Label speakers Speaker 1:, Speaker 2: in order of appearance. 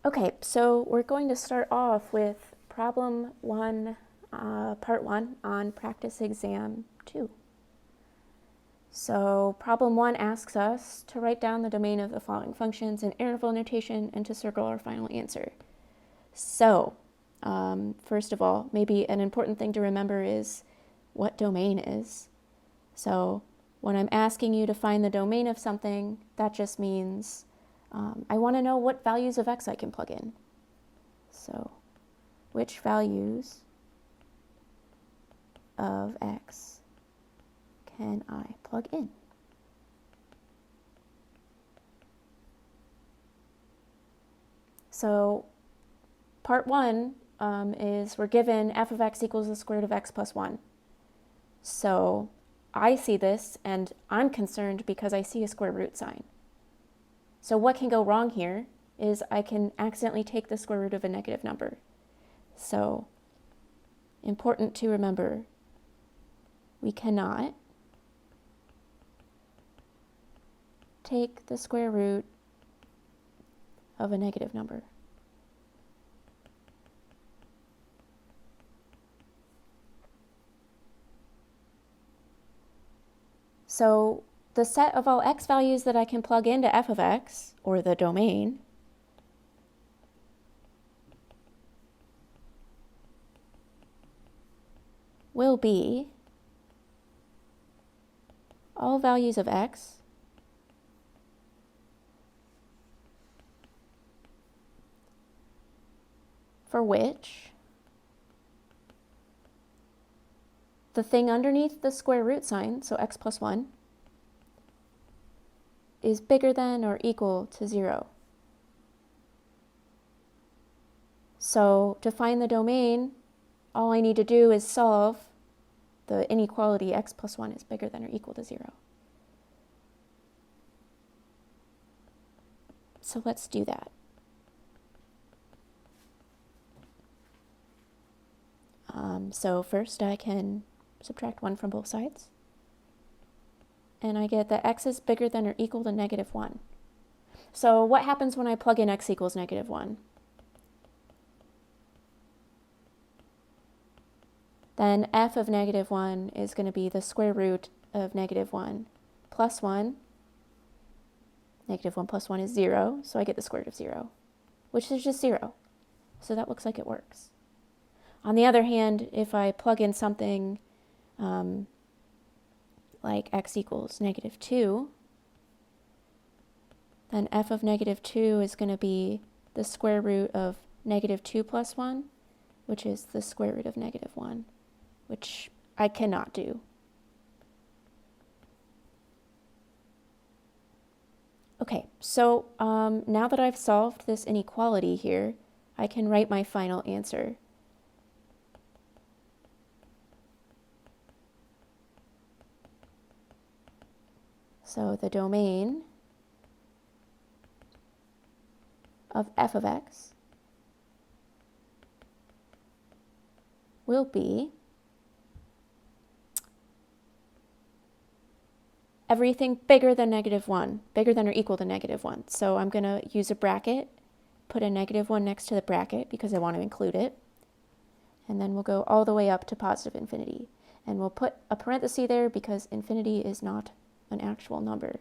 Speaker 1: Okay, so we're going to start off with problem 1, part 1 on practice exam 2. So problem 1 asks us to write down the domain of the following functions in interval notation and to circle our final answer. So, first of all, maybe an important thing to remember is what domain is. So when I'm asking you to find the domain of something, that just means I want to know what values of x I can plug in. So which values of x can I plug in? So part 1 is we're given f of x equals the square root of x plus 1. So I see this and I'm concerned because I see a square root sign. So what can go wrong here is I can accidentally take the square root of a negative number. So important to remember, we cannot take the square root of a negative number. So the set of all x values that I can plug into f of x, or the domain, will be all values of x for which the thing underneath the square root sign, so x plus 1, is bigger than or equal to 0. So to find the domain, all I need to do is solve the inequality x plus 1 is bigger than or equal to 0. So let's do that. So first I can subtract 1 from both sides. And I get that x is bigger than or equal to negative 1. So what happens when I plug in x equals negative 1? Then f of negative 1 is going to be the square root of negative 1 plus 1. Negative 1 plus 1 is 0, so I get the square root of 0, which is just 0. So that looks like it works. On the other hand, if I plug in something like x equals negative 2, then f of negative 2 is going to be the square root of negative 2 plus 1, which is the square root of negative 1, which I cannot do. Okay, so now that I've solved this inequality here, I can write my final answer. So the domain of f of x will be everything bigger than negative 1, bigger than or equal to negative 1. So I'm going to use a bracket, put a negative 1 next to the bracket because I want to include it. And then we'll go all the way up to positive infinity. And we'll put a parenthesis there because infinity is not an actual number.